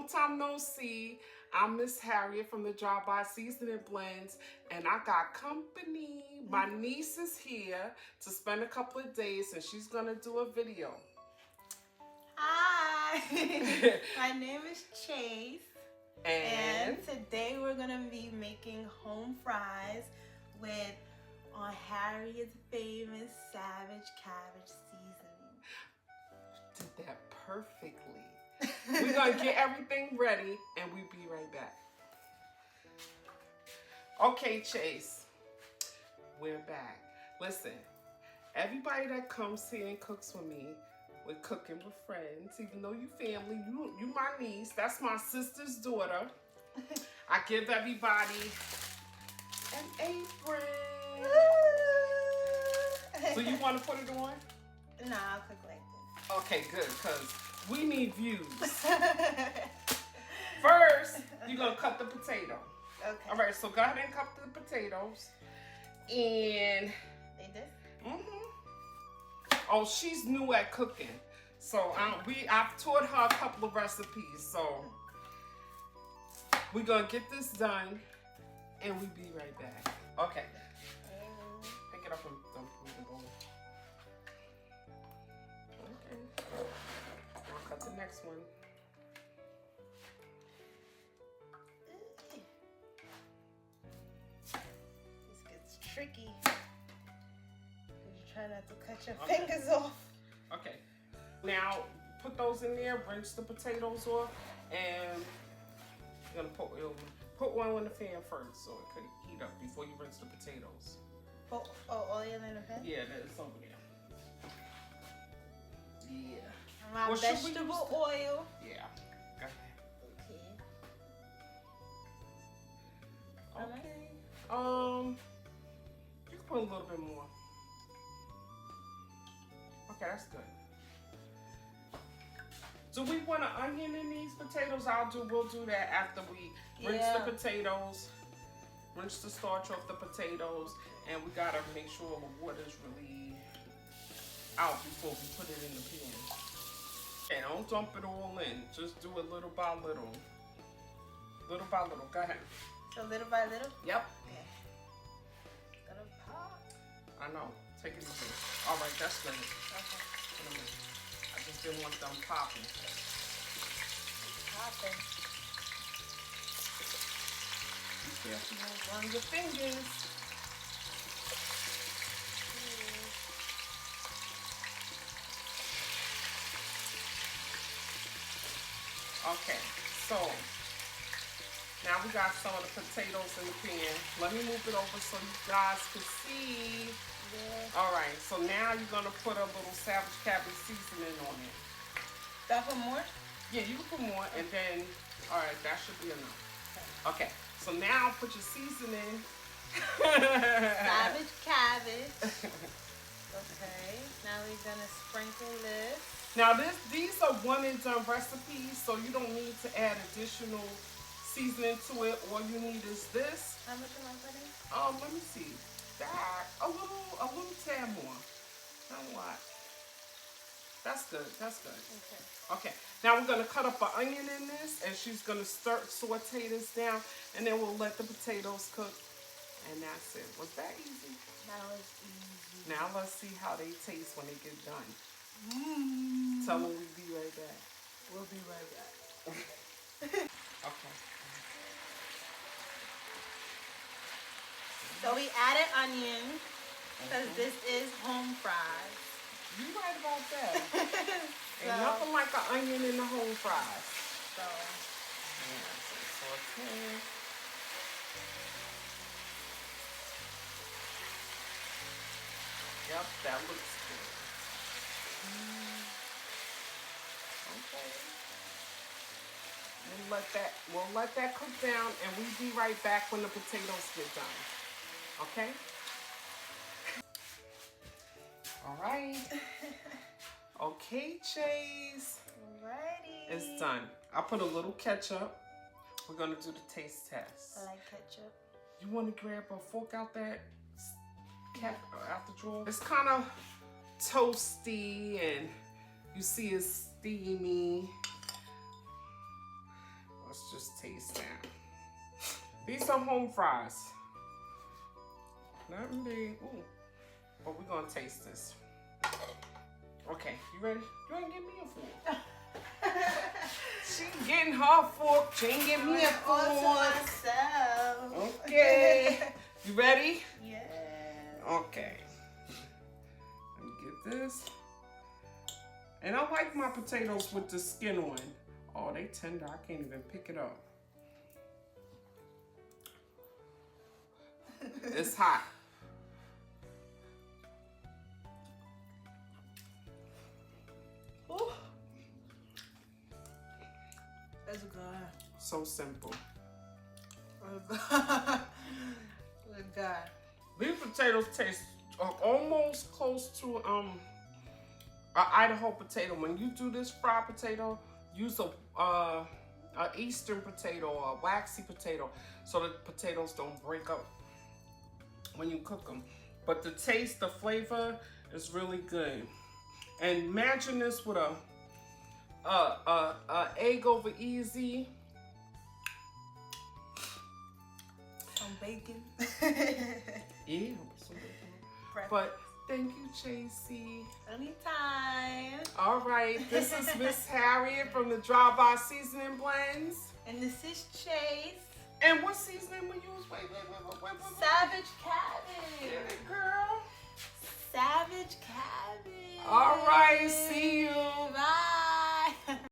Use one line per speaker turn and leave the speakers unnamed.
long time no see. I'm Miss Harriet from the Drive-By Seasoning Blends, and I got company. My niece is here to spend a couple of days, and she's gonna do a video.
Hi, my name is Chase,
And
today we're gonna be making home fries with Harriet's famous Savage Cabbage seasoning.
did that perfectly. We're gonna get everything ready, and we'll be right back. Okay, Chase, we're back. Listen, everybody that comes here and cooks with me, we're cooking with friends. Even though you family, you my niece. That's my sister's daughter. I give everybody an apron. So you want to put it on?
Nah, I'll cook like this.
Okay, good, because we need views. First, you're going to cut the potato.
Okay.
All right, so go ahead and cut the potatoes. And...
Like this?
Oh, she's new at cooking. So I've taught her a couple of recipes. So we're going to get this done, and we'll be right back. Okay. Pick it up and dump it in the bowl. Okay. I'll cut the next one.
This gets tricky. You try not to cut your fingers off.
Okay. Now put those in there. Rinse the potatoes off, and you're gonna put one on the fan first, so it can heat up before you rinse the potatoes.
Oh, oil in the pan?
Yeah, that's over there. Yeah.
My
Well, should we
vegetable
use
oil.
Yeah. Go ahead.
Okay.
Okay. You can put a little bit more. Okay, that's good. Do we want an onion in these potatoes? We'll do that after we rinse the potatoes, rinse the starch off the potatoes, and we gotta make sure the water's really out before we put it in the pan. Okay, don't dump it all in. Just do it little by little. Little by little. Go ahead.
So little by little?
Yep.
Okay. Gonna pop.
I know. Take it easy. All right, that's good.
Okay.
I just didn't want them popping.
Popping.
Be careful, you won't burn your fingers. Okay, so now we got some of the potatoes in the pan. Let me move it over so you guys can see.
Yeah.
All right, so now you're gonna put a little Savage Cabbage seasoning on it.
Do I put more?
Yeah, you can put more, and then, all right, that should be enough. Okay, so now put your seasoning.
Savage cabbage. Okay, now we're gonna sprinkle this.
Now these are one and done recipes, so you don't need to add additional seasoning to it. All you need is this.
How much am I putting?
Let me see. That a little tad more. Not a lot. That's good. That's good.
Okay.
Okay. Now we're gonna cut up an onion in this, and she's gonna saute this down, and then we'll let the potatoes cook, and that's it. Was that easy?
That was easy.
Now let's see how they taste when they get done. Tell them we'll be right back.
We'll be right back.
Okay.
So we added onion because this is home fries.
You right about that. Ain't nothing like an onion in the home fries.
So
yeah, so saute. Yep, that looks good. Okay. We'll let that cook down, and we'll be right back when the potatoes get done. Okay? All right. Okay, Chase.
alrighty.
It's done. I put a little ketchup. We're gonna do the taste test.
I like ketchup.
You want to grab a fork out that out the drawer? It's kind of toasty, and you see it's steamy. Let's just taste now. These are home fries. Nothing big. Ooh. But we're gonna taste this. Okay, you ready? You ain't give me a fork. She getting her fork. She ain't give me a fork.
Myself.
Okay. You ready?
Yeah.
Okay. Let me get this. And I like my potatoes with the skin on. Oh, they tender. I can't even pick it up. It's hot.
Ooh. That's good.
So simple.
That's good.
These potatoes taste almost close to an Idaho potato. When you do this fried potato, use a Eastern potato or a waxy potato so the potatoes don't break up when you cook them. But the taste, the flavor is really good. And imagine this with a egg over easy.
Some bacon.
Yeah, some bacon. But thank you, JC.
Anytime.
All right, this is Miss Harriet from the Dry-By Seasoning Blends.
And this is Chase.
And what seasoning we use? Wait.
Savage Cabbage.
Get it, girl.
Savage Cabbage.
All right, see you.
Bye.